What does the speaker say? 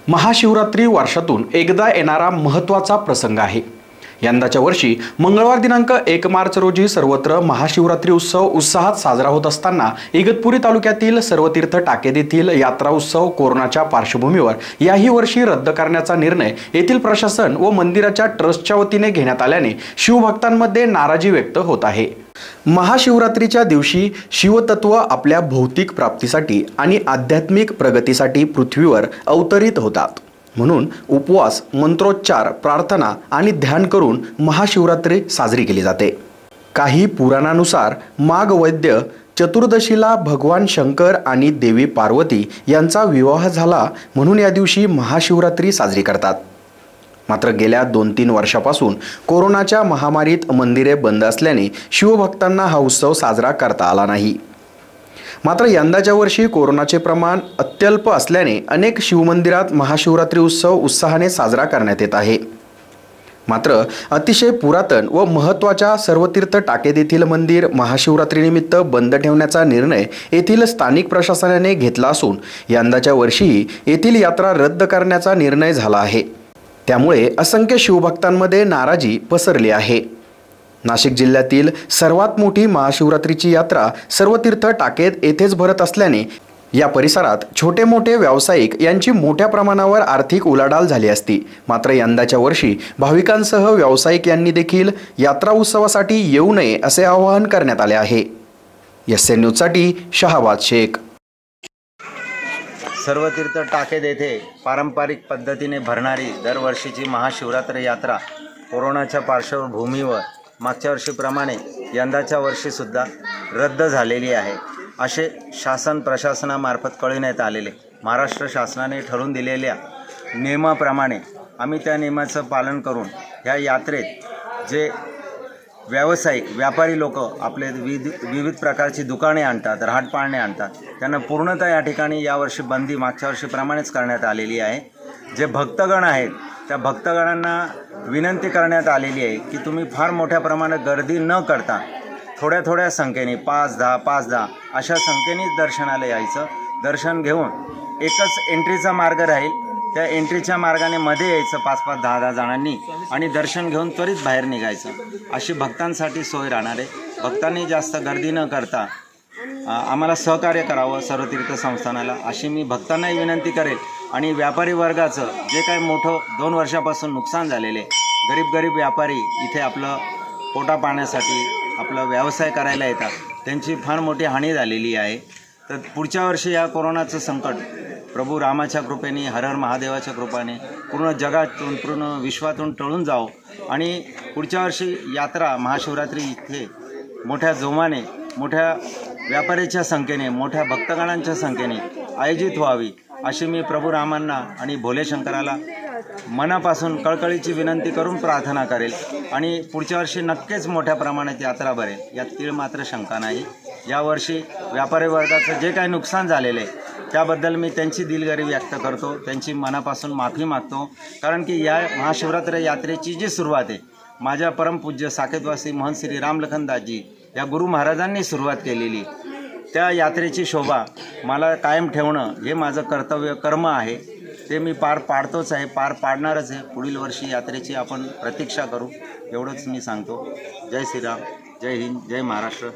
महाशिवरात्री वर्षातून एकदा येणारा महत्त्वाचा प्रसंग आहे। यंदाच्या वर्षी मंगळवार दिनांक 1 मार्च रोजी सर्वत्र महाशिवरात्री उत्सव उत्साहात साजरा होत असताना इगतपुरी तालुक्यातील सर्वतीर्थ टाकेद येथील यात्रा उत्सव कोरोनाच्या पार्श्वभूमीवर याही वर्षी रद्द करण्याचा निर्णय येथील प्रशासन व मंदिराच्या ट्रस्टच्या वतीने घेण्यात आल्याने शिवभक्तांमध्ये नाराजी व्यक्त होत आहे। महाशिवरात्रीच्या दिवशी शिवतत्व आपल्या भौतिक प्राप्तीसाठी आणि आध्यात्मिक प्रगतीसाठी पृथ्वीवर अवतरित होतात। म्हणून उपवास, मंत्रोच्चार, प्रार्थना आणि ध्यान करून महाशिवरात्री साजरी केली जाते। काही पुराणानुसार माघ वैद्य चतुर्दशीला भगवान शंकर आणि देवी पार्वती यांचा विवाह झाला म्हणून या दिवशी महाशिवरात्री साजरी करतात। मात्र गेल्या 2-3 वर्षापासून कोरोनाच्या महामारीत मंदिरे बंद असल्याने शिवभक्तांना हा उत्सव साजरा करता आला नाही। मात्र यंदाच्या वर्षी कोरोनाचे प्रमाण अत्यल्प असल्याने अनेक शिवमंदिरात महाशिवरात्री उत्सव उत्साहाने साजरा करण्यात येत आहे। मात्र अतिशय पुरातन व महत्त्वाच्या सर्वतीर्थ टाकेद येथील मंदिर महाशिवरात्रीनिमित्त बंद ठेवण्याचा निर्णय येथील स्थानिक प्रशासनाने घेतला असून यंदाच्या वर्षीही येथील यात्रा रद्द करण्याचा निर्णय झाला आहे। त्यामुळे असंख्य शिवभक्तांमध्ये नाराजी पसरली आहे। नाशिक जिल्ह्यातील सर्वात मोठी महाशिवरात्रीची यात्रा सर्वतीर्थ टाकेद येथेच भरत असल्याने या परिसरात छोटे मोठे व्यावसायिक यांची मोठ्या प्रमाणावर आर्थिक उलाढाल झाली असती। मात्र यंदाच्या वर्षी भाविकांसह व्यावसायिक यांनी देखील यात्रा उत्सवासाठी येऊ नये असे आवाहन करण्यात आले आहे। SN न्यूजसाठी शहाबाद शेख। सर्वतीर्थ टाकेद येथे पारंपरिक पद्धतीने भरणारी दरवर्षीची महाशिवरात्री यात्रा कोरोनाच्या पार्श्वभूमीवर मागच्या वर्षीप्रमाणे यंदाच्या वर्षीसुद्धा रद्द झालेली आहे असे शासन प्रशासनामार्फत कळविण्यात आलेले। महाराष्ट्र शासनाने ठरवून दिलेल्या नियमाप्रमाणे आम्ही त्या नियमाचं पालन करून ह्या यात्रेत जे व्यावसायिक व्यापारी लोक आपले विविध प्रकारची दुकाने आणतात, रहाटपाळणे आणतात, त्यांना पूर्णतः या ठिकाणी यावर्षी बंदी मागच्या वर्षीप्रमाणेच करण्यात आलेली आहे। जे भक्तगण आहेत त्या भक्तगणांना विनंती करण्यात आलेली आहे की तुम्ही फार मोठ्या प्रमाणात गर्दी न करता थोड्या थोड्या संख्येने 5-10 अशा संख्येने दर्शनाला यायचं। दर्शन घेऊन एकच एंट्रीचा मार्ग राहील, त्या एंट्रीच्या मार्गाने मध्ये यायचं 5-5, 10-10 जणांनी आणि दर्शन घेऊन त्वरित बाहेर निघायचं अशी भक्तांसाठी सोय राहणार आहे। भक्तांनी जास्त गर्दी न करता आम्हाला सहकार्य करावं सर्वतीर्थ संस्थानाला अशी मी भक्तांनाही विनंती करेल। आणि व्यापारी वर्गाचं जे काही मोठं 2 वर्षापासून नुकसान झालेले गरीब व्यापारी इथे आपलं पोटा पाण्यासाठी आपला व्यवसाय करायला येतात, त्यांची फार मोठी हानी झालेली आहे। तर पुढच्या वर्षी या कोरोनाचं संकट प्रभू रामाच्या कृपेने, हर हर महादेवाच्या कृपेने पूर्ण जगातून पूर्ण विश्वातून टळून जावं आणि पुढच्या वर्षी यात्रा महाशिवरात्री इथे मोठ्या जोमाने, मोठ्या व्यापाऱ्याच्या संख्येने, मोठ्या भक्तगणांच्या संख्येने आयोजित व्हावी अशी मी प्रभू रामांना आणि भोले शंकराला मनापासून कळकळीची विनंती करून प्रार्थना करेल। आणि पुढच्या वर्षी नक्कीच मोठ्या प्रमाणात यात्रा भरेल, यात तीळ मात्र शंका नाही। यावर्षी व्यापारी वर्गाचं जे काही नुकसान झालेलं आहे त्याबद्दल मी त्यांची दिलगिरी व्यक्त करतो, त्यांची मनापासून माफी मागतो। कारण की या महाशिवरात्री यात्रेची जी सुरुवात आहे माझ्या परमपूज्य साकेतवासी महंत श्री रामलखनदासजी या गुरु महाराजांनी सुरुवात केलेली, त्या यात्रेची शोभा मला कायम ठेवणं हे माझं कर्तव्य कर्म आहे। ते मी पार पाडतोच आहे, पार पाडणारच आहे। पुढील वर्षी यात्रेची आपण प्रतीक्षा करू एवढंच मी सांगतो। जय श्रीराम, जय हिंद, जय महाराष्ट्र।